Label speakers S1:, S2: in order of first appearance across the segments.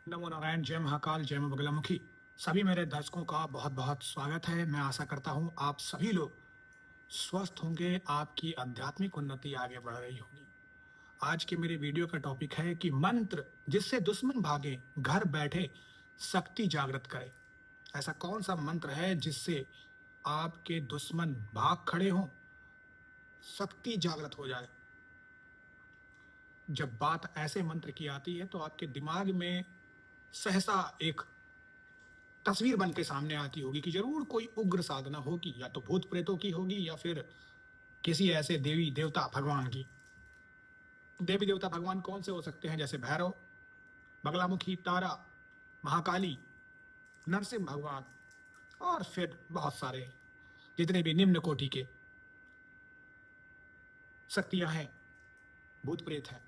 S1: नमो नारायण, जय महाकाल, जय मां बगलामुखी। सभी मेरे दर्शकों का बहुत बहुत स्वागत है। मैं आशा करता हूँ आप सभी लोग स्वस्थ होंगे, आपकी आध्यात्मिक उन्नति आगे बढ़ रही होगी। आज के मेरे वीडियो का टॉपिक है कि मंत्र जिससे दुश्मन भागे, घर बैठे शक्ति जागृत करे। ऐसा कौन सा मंत्र है जिससे आपके दुश्मन भाग खड़े हों, शक्ति जागृत हो जाए। जब बात ऐसे मंत्र की आती है तो आपके दिमाग में सहसा एक तस्वीर बन के सामने आती होगी कि जरूर कोई उग्र साधना होगी, या तो भूत प्रेतों की होगी या फिर किसी ऐसे देवी देवता भगवान की। देवी देवता भगवान कौन से हो सकते हैं? जैसे भैरव, बगलामुखी, तारा, महाकाली, नरसिंह भगवान और फिर बहुत सारे जितने भी निम्न कोटि के शक्तियां हैं, भूत प्रेत हैं।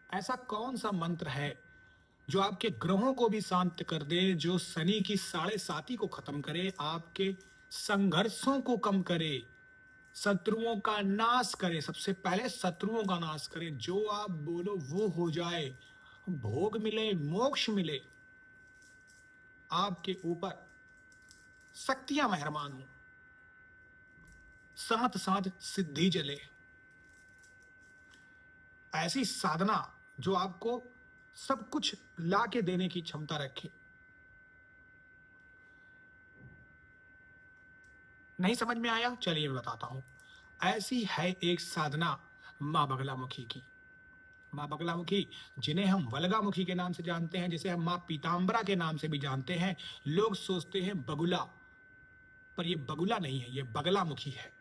S1: ऐसा कौन सा मंत्र है जो आपके ग्रहों को भी शांत कर दे, जो शनि की 7.5 को खत्म करे, आपके संघर्षों को कम करे, शत्रुओं का नाश करे। सबसे पहले शत्रुओं का नाश करे, जो आप बोलो वो हो जाए, भोग मिले, मोक्ष मिले, आपके ऊपर शक्तियां मेहरबान हो, साथ साथ सिद्धि जले। ऐसी साधना जो आपको सब कुछ ला के देने की क्षमता रखे। नहीं समझ में आया? चलिए मैं बताता हूं। ऐसी है एक साधना मां बगलामुखी की। मां बगलामुखी, जिन्हें हम वल्गामुखी के नाम से जानते हैं, जिसे हम मां पीताम्बरा के नाम से भी जानते हैं। लोग सोचते हैं बगुला, पर यह बगुला नहीं है, यह बगलामुखी है।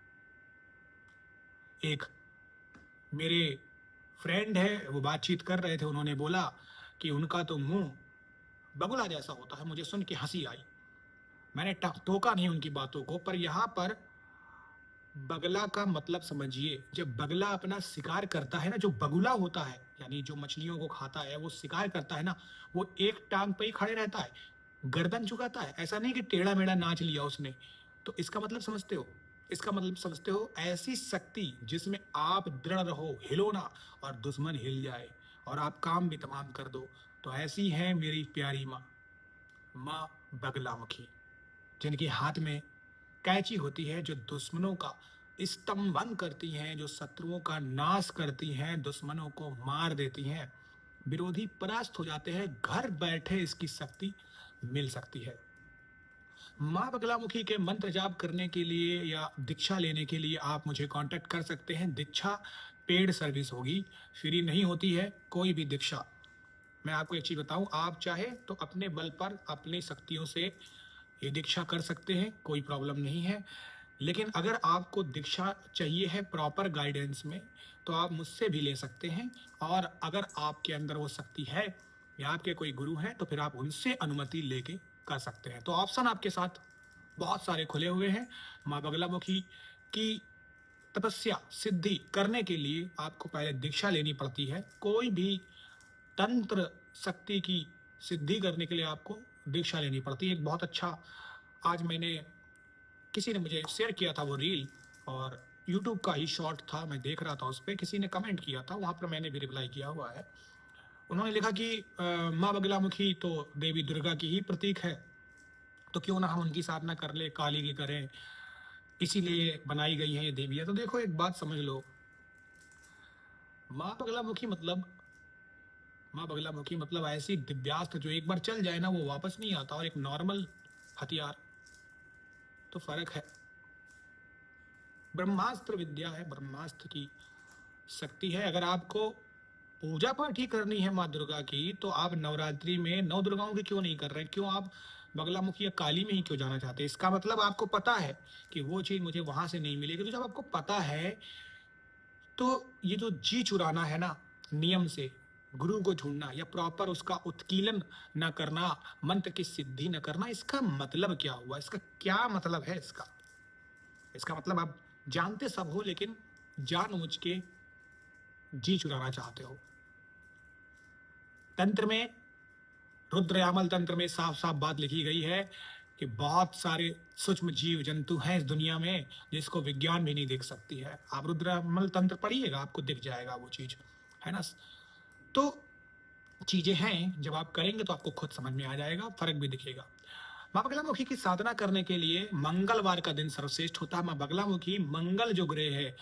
S1: एक मेरे फ्रेंड है, वो बातचीत कर रहे थे, उन्होंने बोला कि उनका तो मुंह बगुला जैसा होता है। मुझे सुन के हंसी आई। मैंने टोका नहीं उनकी बातों को, पर यहां पर बगला का मतलब समझिए। जब बगला अपना शिकार करता है ना, जो बगुला होता है यानी जो मछलियों को खाता है, वो शिकार करता है ना, वो एक टांग पे ही खड़े रहता है, गर्दन झुकाता है। ऐसा नहीं कि टेढ़ा मेढ़ा नाच लिया उसने। तो इसका मतलब समझते हो? इसका मतलब समझते हो? ऐसी शक्ति जिसमें आप दृढ़ रहो, हिलो ना, और दुश्मन हिल जाए और आप काम भी तमाम कर दो। तो ऐसी है मेरी प्यारी माँ, माँ बगलामुखी, जिनके हाथ में कैंची होती है, जो दुश्मनों का स्तंभन करती हैं, जो शत्रुओं का नाश करती हैं, दुश्मनों को मार देती हैं, विरोधी परास्त हो जाते हैं। घर बैठे इसकी शक्ति मिल सकती है। मां बगलामुखी के मंत्र जाप करने के लिए या दीक्षा लेने के लिए आप मुझे कांटेक्ट कर सकते हैं। दीक्षा पेड सर्विस होगी, फ्री नहीं होती है कोई भी दीक्षा। मैं आपको एक चीज बताऊं, आप चाहे तो अपने बल पर अपनी शक्तियों से ये दीक्षा कर सकते हैं, कोई प्रॉब्लम नहीं है। लेकिन अगर आपको दीक्षा चाहिए है प्रॉपर गाइडेंस में, तो आप मुझसे भी ले सकते हैं। और अगर आपके अंदर वो शक्ति है या आपके कोई गुरु हैं, तो फिर आप उनसे अनुमति लेके कर सकते हैं। तो ऑप्शन आपके साथ बहुत सारे खुले हुए हैं। माँ बगलामुखी की तपस्या सिद्धि करने के लिए आपको पहले दीक्षा लेनी पड़ती है। कोई भी तंत्र शक्ति की सिद्धि करने के लिए आपको दीक्षा लेनी पड़ती है। एक बहुत अच्छा, आज मैंने, किसी ने मुझे शेयर किया था वो रील, और यूट्यूब का ही शॉर्ट था, मैं देख रहा था उस पर, किसी ने कमेंट किया था, वहां पर मैंने भी रिप्लाई किया हुआ है। उन्होंने लिखा कि माँ बगलामुखी तो देवी दुर्गा की ही प्रतीक है, तो क्यों ना हम उनकी साधना कर ले, काली की करें, इसीलिए बनाई गई है ये देवियां। तो देखो एक बात समझ लो, माँ बगलामुखी मतलब, माँ बगलामुखी मतलब ऐसी दिव्यास्त्र जो एक बार चल जाए ना, वो वापस नहीं आता, और एक नॉर्मल हथियार, तो फर्क है। ब्रह्मास्त्र विद्या है, ब्रह्मास्त्र की शक्ति है। अगर आपको पूजा पाठ ही करनी है माँ दुर्गा की, तो आप नवरात्रि में 9 दुर्गाओं की क्यों नहीं कर रहे? क्यों आप बगलामुखी या काली में ही क्यों जाना चाहते हैं? इसका मतलब आपको पता है कि वो चीज मुझे वहां से नहीं मिलेगी। तो जब आपको पता है, तो ये जो जी चुराना है ना, नियम से गुरु को ढूंढना या प्रॉपर उसका उत्कीलन न करना, मंत्र की सिद्धि न करना, इसका मतलब क्या हुआ? इसका क्या मतलब है? इसका मतलब आप जानते सब हो, लेकिन जानबूझ के जी चुराना चाहते हो। तंत्र में, रुद्रयामल तंत्र में साफ साफ बात लिखी गई है कि बहुत सारे सूक्ष्म जीव जंतु हैं इस दुनिया में जिसको विज्ञान भी नहीं देख सकती है। आप रुद्रयामल तंत्र पढ़िएगा, आपको दिख जाएगा वो चीज, है ना। तो चीजें हैं, जब आप करेंगे तो आपको खुद समझ में आ जाएगा, फर्क भी दिखेगा। माँ बगलामुखी की साधना करने के लिए मंगलवार का दिन सर्वश्रेष्ठ होता है। माँ बगलामुखी मंगल जो ग्रह है,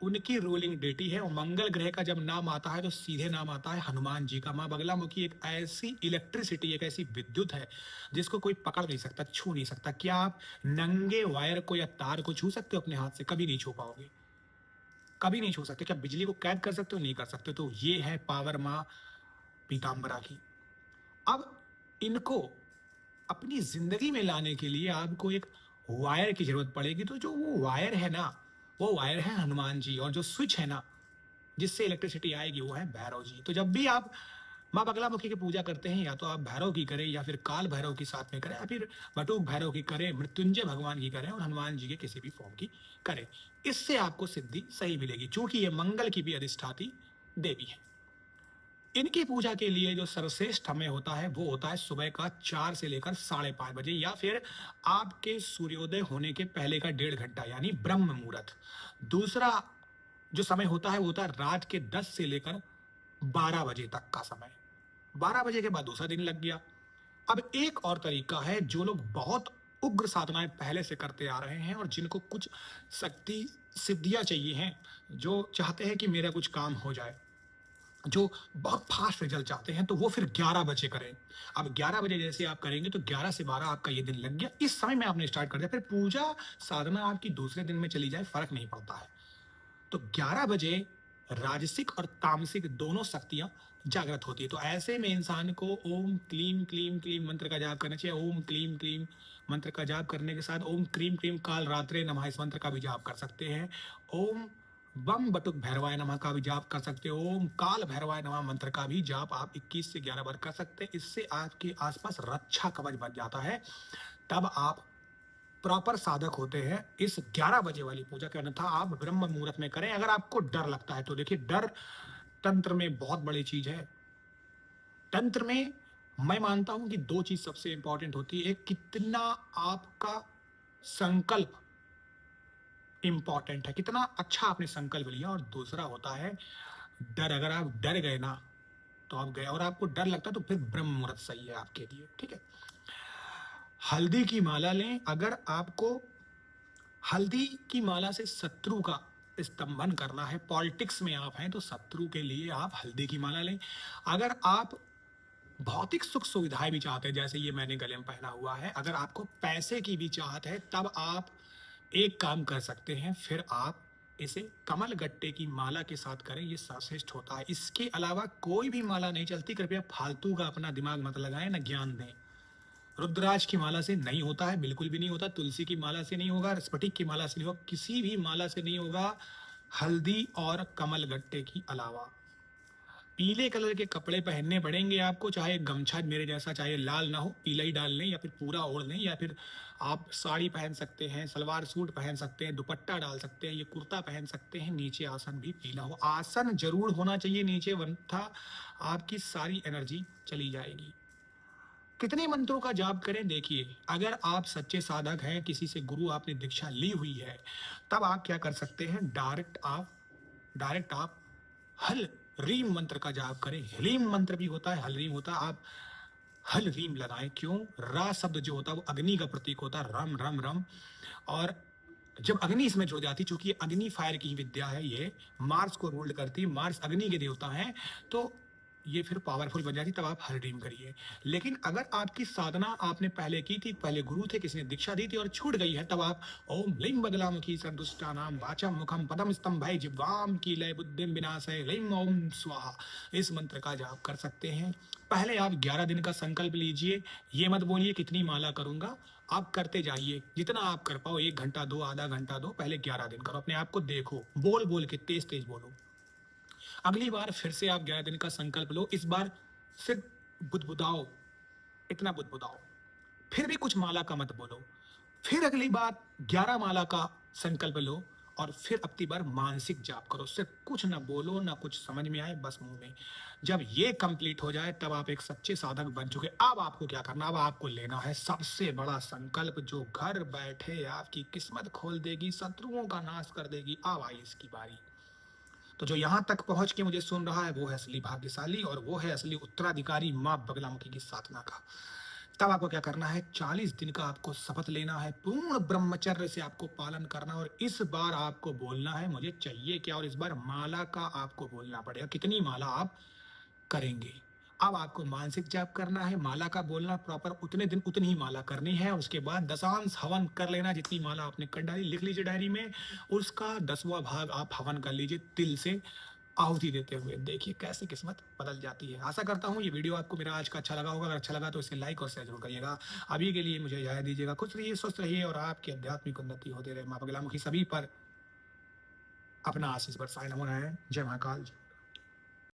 S1: उनकी रूलिंग डेटी है, और मंगल ग्रह का जब नाम आता है तो सीधे नाम आता है हनुमान जी का। माँ बगलामुखी एक ऐसी इलेक्ट्रिसिटी, एक ऐसी विद्युत है जिसको कोई पकड़ नहीं सकता, छू नहीं सकता। क्या आप नंगे वायर को या तार को छू सकते हो अपने हाथ से? कभी नहीं छू पाओगे, कभी नहीं छू सकते। क्या बिजली को कैद कर सकते हो? नहीं कर सकते। तो ये है पावर माँ पीताम्बरा की। अब इनको अपनी जिंदगी में लाने के लिए आपको एक वायर की जरूरत पड़ेगी। तो जो वो वायर है ना, वो वायर है हनुमान जी, और जो स्विच है ना जिससे इलेक्ट्रिसिटी आएगी, वो है भैरव जी। तो जब भी आप माँ बगलामुखी की पूजा करते हैं, या तो आप भैरव की करें, या फिर काल भैरव की साथ में करें, या फिर बटुक भैरव की करें, मृत्युंजय भगवान की करें, और हनुमान जी के किसी भी फॉर्म की करें, इससे आपको सिद्धि सही मिलेगी, क्योंकि ये मंगल की भी अधिष्ठाती देवी है। इनकी पूजा के लिए जो सर्वश्रेष्ठ समय होता है वो होता है सुबह का 4 से लेकर 5:30 बजे, या फिर आपके सूर्योदय होने के पहले का 1.5 घंटा, यानी ब्रह्म मुहूर्त। दूसरा जो समय होता है वो होता है रात के 10 से लेकर 12 बजे तक का समय। 12 बजे के बाद दूसरा दिन लग गया। अब एक और तरीका है, जो लोग बहुत उग्र साधनाएं पहले से करते आ रहे हैं और जिनको कुछ शक्ति सिद्धियां चाहिए हैं, जो चाहते हैं कि मेरा कुछ काम हो जाए, जो बहुत फास्ट रिजल्ट चाहते हैं, तो वो फिर 11 बजे करें। अब 11 बजे जैसे आप करेंगे तो 11 से 12 आपका ये दिन लग गया, इस समय में आपने स्टार्ट कर दिया, फिर पूजा साधना आपकी दूसरे दिन में चली जाए, फर्क नहीं पड़ता है। तो 11 बजे राजसिक और तामसिक दोनों शक्तियां जागृत होती है। तो ऐसे में इंसान को ओम क्लीम क्लीम क्लीम मंत्र का जाप करना चाहिए। ओम क्लीम क्लीम मंत्र का जाप करने के साथ ओम क्रीम क्रीम काल रात्रे नमः इस मंत्र का भी जाप कर सकते हैं। ओम बम बटुक भैरवाय नमः का भी जाप कर सकते हो। ओम काल भैरवाय नमः मंत्र का भी जाप आप 21 से 11 बार कर सकते हैं। इससे आपके आसपास रक्षा कवच बन जाता है, तब आप प्रॉपर साधक होते हैं इस 11 बजे वाली पूजा के। अन्यथा आप ब्रह्म मुहूर्त में करें। अगर आपको डर लगता है तो देखिए, डर तंत्र में बहुत बड़ी चीज है। तंत्र में मैं मानता हूं कि दो चीज सबसे इंपॉर्टेंट होती है। एक, कितना आपका संकल्प इंपॉर्टेंट है, कितना अच्छा आपने संकल्प लिया, और दूसरा होता है डर। अगर आप डर गए ना तो आप गए, और आपको डर लगता है तो फिर ब्रह्म मुहूर्त सही है आपके लिए। ठीक है, हल्दी की माला लें। अगर आपको हल्दी की माला से शत्रु का स्तंभन करना है, पॉलिटिक्स में आप हैं, तो शत्रु के लिए आप हल्दी की माला लें। अगर आप भौतिक सुख सुविधाएं भी चाहते हैं, जैसे ये मैंने गले में पहना हुआ है, अगर आपको पैसे की भी चाहत है, तब आप एक काम कर सकते हैं, फिर आप इसे कमल गट्टे की माला के साथ करें, ये सर्वश्रेष्ठ होता है। इसके अलावा कोई भी माला नहीं चलती। कृपया फालतू का अपना दिमाग मत लगाएं, ना ज्ञान दें। रुद्राक्ष की माला से नहीं होता है, बिल्कुल भी नहीं होता। तुलसी की माला से नहीं होगा, स्फटिक की माला से नहीं होगा, किसी भी माला से नहीं होगा, हल्दी और कमल गट्टे की अलावा। पीले कलर के कपड़े पहनने पड़ेंगे आपको, चाहे गमछा मेरे जैसा, चाहे लाल ना हो, पीला ही डाल लें, या फिर पूरा ओढ़ लें, या फिर आप साड़ी पहन सकते हैं, सलवार सूट पहन सकते हैं, दुपट्टा डाल सकते हैं, ये कुर्ता पहन सकते हैं। नीचे आसन भी पीला हो, आसन जरूर होना चाहिए नीचे, वरना आपकी सारी एनर्जी चली जाएगी। कितने मंत्रों का जाप करें? देखिए, अगर आप सच्चे साधक हैं, किसी से गुरु आपने दीक्षा ली हुई है, तब आप क्या कर सकते हैं, डायरेक्ट आप हल रीम मंत्र का जाप करें। ह्रीम मंत्र भी होता है, हल रीम होता है, आप हल रीम लगाएं। क्यों? रा शब्द जो होता है वो अग्नि का प्रतीक होता है, रम रम रम। और जब अग्नि इसमें जुड़ जाती, चूंकि अग्नि फायर की विद्या है, ये मार्स को रूल्ड करती है, मार्स अग्नि के देवता हैं, तो ये फिर पावरफुल बन जाती, तब आप हर ड्रीम करिए। लेकिन अगर आपकी साधना आपने पहले की थी, पहले गुरु थे, किसी ने दीक्षा दी थी और छूट गई है, तब आप ओम लिंग बगलामुखी संतुष्टा नाम वाचम मुखम पदम स्तंभय जिह्वाम की लय बुद्धिम विनाशय लिंग ओम स्वाहा, इस मंत्र का जाप कर सकते हैं। पहले आप 11 दिन का संकल्प लीजिए। ये मत बोलिए कितनी माला करूंगा, आप करते जाइए, जितना आप कर पाओ, 1 घंटा दो, आधा घंटा दो, पहले 11 दिन करो, अपने आप को देखो, बोल बोल के तेज तेज बोलो। अगली बार फिर से आप 11 दिन का संकल्प लो, इस बार सिर्फ बुदबुदाओ, इतना बुदबुदाओ, फिर भी कुछ माला का मत बोलो। फिर अगली बार 11 माला का संकल्प लो, और फिर अपनी बार मानसिक जाप करो, सिर्फ कुछ ना बोलो, ना कुछ समझ में आए, बस मुंह में। जब ये कंप्लीट हो जाए, तब आप एक सच्चे साधक बन चुके। अब आपको क्या करना, अब आपको लेना है सबसे बड़ा संकल्प, जो घर बैठे आपकी किस्मत खोल देगी, शत्रुओं का नाश कर देगी। अब आई इसकी बारी। तो जो यहाँ तक पहुँच के मुझे सुन रहा है वो है असली भाग्यशाली और वो है असली उत्तराधिकारी माँ बगलामुखी की साधना का। तब आपको क्या करना है, 40 दिन का आपको शपथ लेना है, पूर्ण ब्रह्मचर्य से आपको पालन करना है और इस बार आपको बोलना है मुझे चाहिए क्या, और इस बार माला का आपको बोलना पड़ेगा, कितनी माला आप करेंगे। अब आपको मानसिक जाप करना है, माला का बोलना प्रॉपर उतने दिन उतनी ही माला करनी है, उसके बाद दशांश हवन कर लेना, जितनी माला आपने कर डाली लिख लीजिए डायरी में, उसका 10वां भाग आप हवन कर लीजिए तिल से आहुति देते हुए। देखिए कैसे किस्मत बदल जाती है। आशा करता हूँ ये वीडियो आपको मेरा आज का अच्छा लगा होगा। अगर अच्छा लगा तो इसे लाइक और शेयर जरूर करिएगा। अभी के लिए मुझे इजाजत दीजिएगा। खुश रहिए, स्वस्थ रहिए और आपकी आध्यात्मिक उन्नति होते रहे। माँ बगलामुखी सभी पर अपना आशीष बरसाए। नमो नारायण। जय महाकाल।